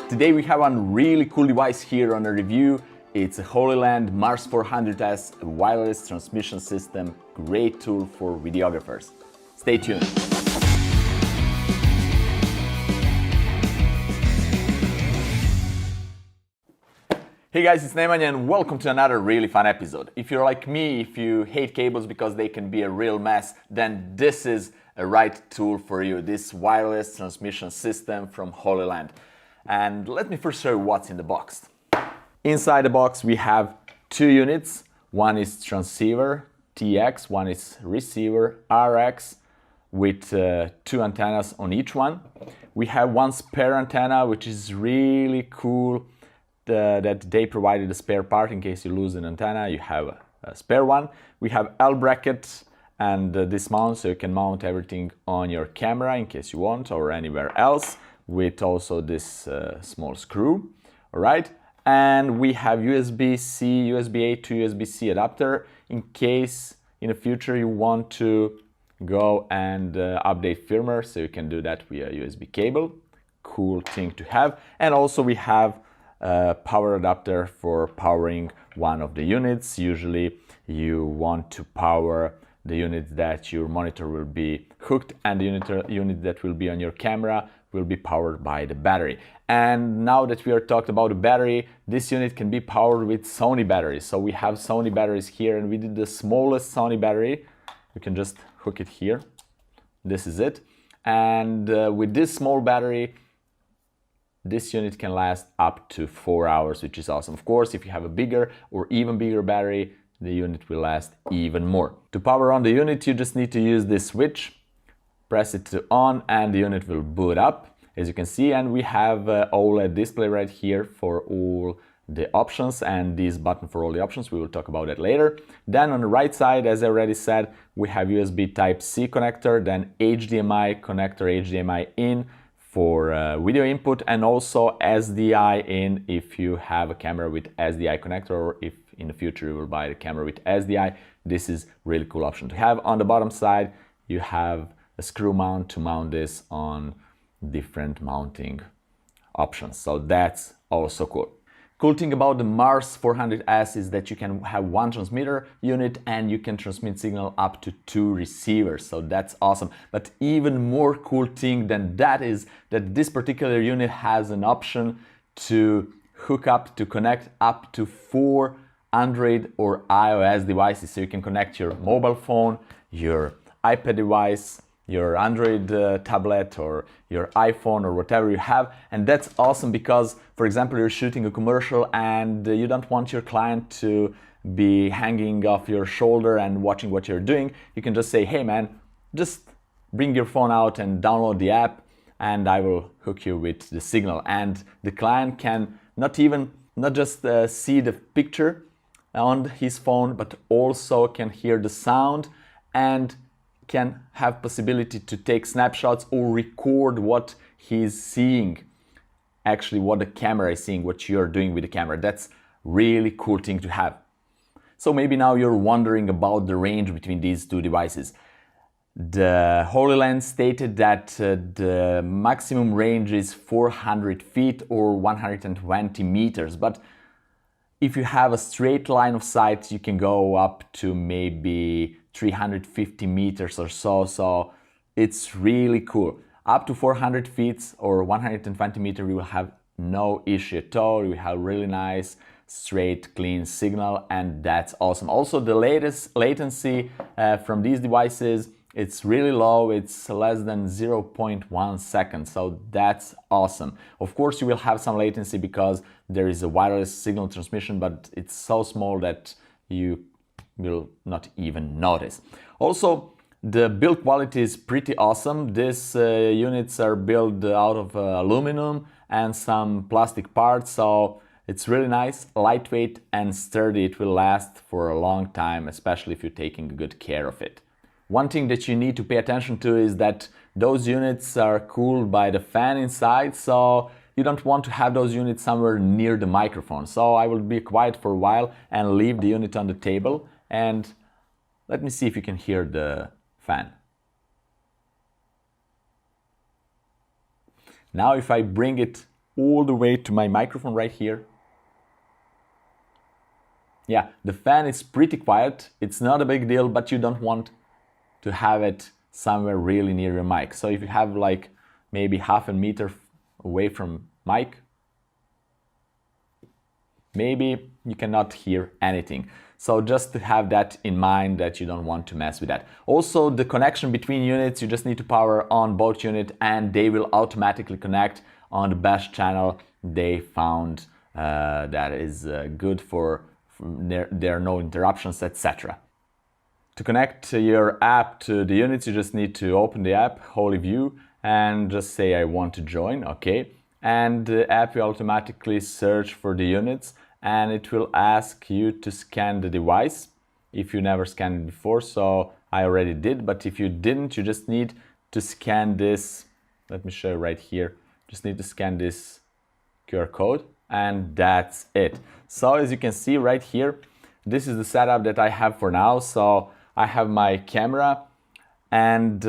Today we have one really cool device here on a review. It's a Hollyland Mars 400S wireless transmission system, great tool for videographers. Stay tuned. Hey guys, it's Nemanja and welcome to another really fun episode. If you're like me, if you hate cables because they can be a real mess, then this is a right tool for you, this wireless transmission system from Hollyland. And let me first show you what's in the box. Inside the box we have two units. One is transceiver, TX, one is receiver, RX, with two antennas on each one. We have one spare antenna, which is really cool. That they provided a spare part in case you lose an antenna, you have a spare one. We have L bracket and this mount, so you can mount everything on your camera in case you want, or anywhere else, with also this small screw. All right, and we have USB-C, USB-A to USB-C adapter in case in the future you want to go and update firmware, so you can do that via USB cable. Cool thing to have. And also we have power adapter for powering one of the units. Usually you want to power the unit that your monitor will be hooked, and the unit that will be on your camera will be powered by the battery. And now that we are talked about the battery, this unit can be powered with Sony batteries. So we have Sony batteries here, and we did the smallest Sony battery. You can just hook it here. This is it. And with this small battery, this unit can last up to 4 hours, which is awesome. Of course, if you have a bigger or even bigger battery, the unit will last even more. To power on the unit, you just need to use this switch, press it to on, and the unit will boot up, as you can see. And we have an OLED display right here for all the options, and this button for all the options. We will talk about that later. Then on the right side, as I already said, we have USB Type-C connector, then HDMI connector, HDMI in, for video input, and also SDI in if you have a camera with SDI connector, or if in the future you will buy the camera with SDI. This is really cool option to have. On the bottom side you have a screw mount to mount this on different mounting options, so that's also cool. Cool thing about the Mars 400S is that you can have one transmitter unit and you can transmit signal up to two receivers, so that's awesome. But even more cool thing than that is that this particular unit has an option to hook up, to connect up to 4 Android or iOS devices. So you can connect your mobile phone, your iPad device, your Android tablet, or your iPhone, or whatever you have. And that's awesome because, for example, you're shooting a commercial and you don't want your client to be hanging off your shoulder and watching what you're doing. You can just say, hey man, just bring your phone out and download the app and I will hook you with the signal. And the client can not just see the picture on his phone, but also can hear the sound and can have possibility to take snapshots or record what he's seeing, actually what the camera is seeing, what you're doing with the camera. That's really cool thing to have. So maybe now you're wondering about the range between these two devices. The Hollyland stated that the maximum range is 400 feet or 120 meters, but if you have a straight line of sight, you can go up to maybe 350 meters or so, so it's really cool. Up to 400 feet or 120 meters, we will have no issue at all. We have really nice, straight, clean signal, and that's awesome. Also, the latest latency from these devices, it's really low. It's less than 0.1 seconds, so that's awesome. Of course, you will have some latency because there is a wireless signal transmission, but it's so small that you will not even notice. Also, the build quality is pretty awesome. These units are built out of aluminum and some plastic parts, so it's really nice, lightweight and sturdy. It will last for a long time, especially if you're taking good care of it. One thing that you need to pay attention to is that those units are cooled by the fan inside, so you don't want to have those units somewhere near the microphone. So I will be quiet for a while and leave the unit on the table, and let me see if you can hear the fan. Now if I bring it all the way to my microphone right here. Yeah, the fan is pretty quiet. It's not a big deal, but you don't want to have it somewhere really near your mic. So if you have like maybe half a meter away from mic, maybe you cannot hear anything. So just to have that in mind, that you don't want to mess with that. Also, the connection between units, you just need to power on both units and they will automatically connect on the best channel they found that is good for there are no interruptions, etc. To connect your app to the units, you just need to open the app, Holy View, and just say I want to join, okay? And the app will automatically search for the units and it will ask you to scan the device if you never scanned it before. So I already did, but if you didn't, you just need to scan this. Let me show you right here. Just need to scan this QR code and that's it. So as you can see right here, this is the setup that I have for now. So I have my camera and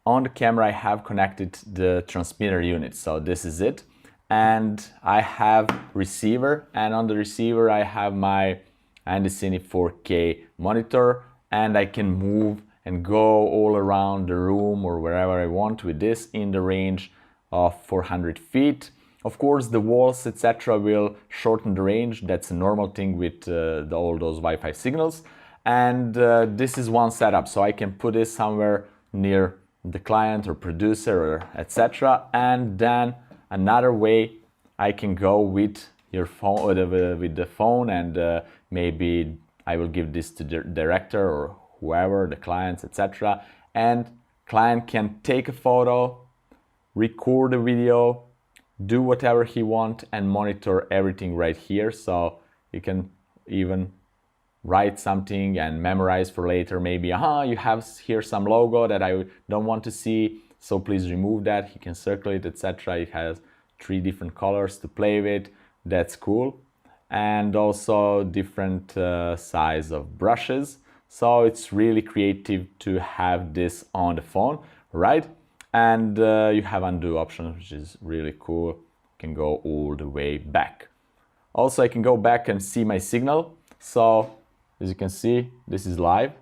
on the camera I have connected the transmitter unit. So this is it. And I have receiver, and on the receiver I have my Andicini 4K monitor, and I can move and go all around the room or wherever I want with this in the range of 400 feet. Of course, the walls, etc. will shorten the range. That's a normal thing with all those Wi-Fi signals. And this is one setup, so I can put this somewhere near the client or producer or etc. And then another way I can go with your phone, with the phone, and maybe I will give this to the director or whoever, the clients, etc. And client can take a photo, record a video, do whatever he wants, and monitor everything right here. So you can even write something and memorize for later. Maybe, you have here some logo that I don't want to see, so please remove that. He can circle it, etc. It has 3 different colors to play with. That's cool. And also different size of brushes. So it's really creative to have this on the phone, right? And you have undo option, which is really cool. You can go all the way back. Also, I can go back and see my signal. So as you can see, this is live.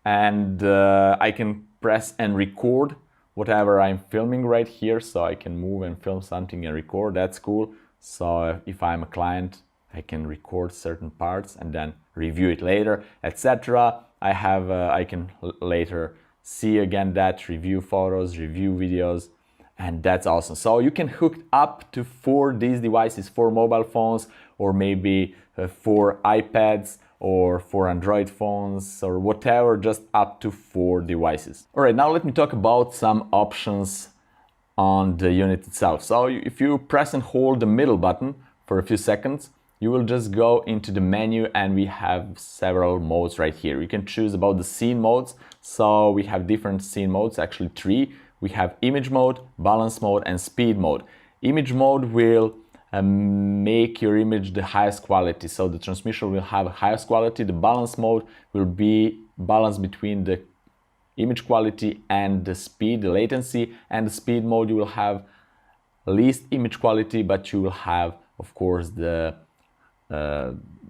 And I can press and record whatever I'm filming right here. So I can move and film something and record. That's cool. So if I'm a client, I can record certain parts and then review it later, etc. I can later see again that, review photos, review videos, and that's awesome. So you can hook up to 4 these devices, 4 mobile phones, or maybe 4 iPads, or 4 Android phones, or whatever, just up to 4 devices. All right, now let me talk about some options on the unit itself. So if you press and hold the middle button for a few seconds, you will just go into the menu and we have several modes right here. You can choose about the scene modes. So we have different scene modes, actually 3. We have image mode, balance mode, and speed mode. Image mode will make your image the highest quality. So the transmission will have highest quality. The balance mode will be balance between the image quality and the speed, the latency. And the speed mode, you will have least image quality, but you will have, of course, the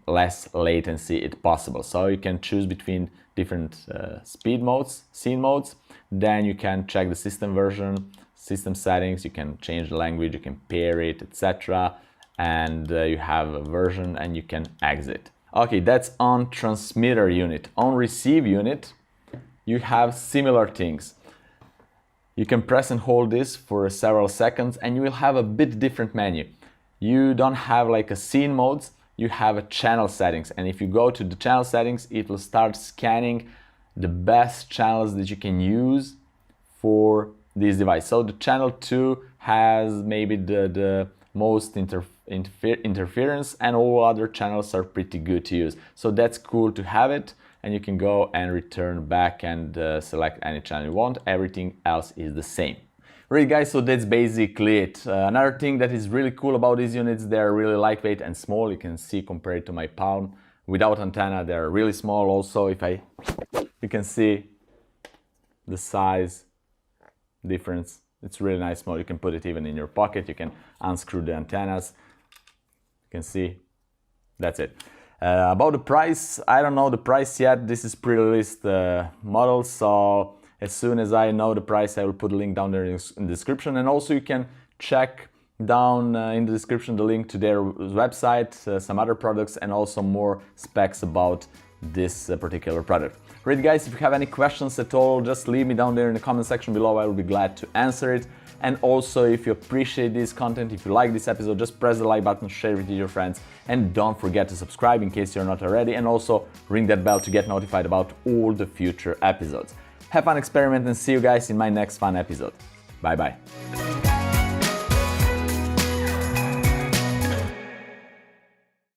less latency if possible. So you can choose between different speed modes, scene modes. Then you can check the system version, system settings, you can change the language, you can pair it, etc. And you have a version and you can exit. Okay, that's on transmitter unit. On receive unit, you have similar things. You can press and hold this for several seconds and you will have a bit different menu. You don't have like a scene modes, you have a channel settings, and if you go to the channel settings, it will start scanning the best channels that you can use for this device. So the channel 2 has maybe the most interference, and all other channels are pretty good to use. So that's cool to have it, and you can go and return back and select any channel you want. Everything else is the same. Right guys, so that's basically it. Another thing that is really cool about these units, they're really lightweight and small. You can see compared to my palm, without antenna, they're really small. Also, you can see the size difference. It's really nice small. You can put it even in your pocket. You can unscrew the antennas. You can see. That's it. About the price, I don't know the price yet. This is pre-released model, so as soon as I know the price, I will put a link down there in the description. And also you can check down in the description the link to their website, some other products, and also more specs about this particular product. Great guys, if you have any questions at all, just leave me down there in the comment section below. I will be glad to answer it. And also, if you appreciate this content, if you like this episode, just press the like button, share it with your friends, and don't forget to subscribe in case you're not already, and also ring that bell to get notified about all the future episodes. Have fun, experiment, and see you guys in my next fun episode. Bye bye.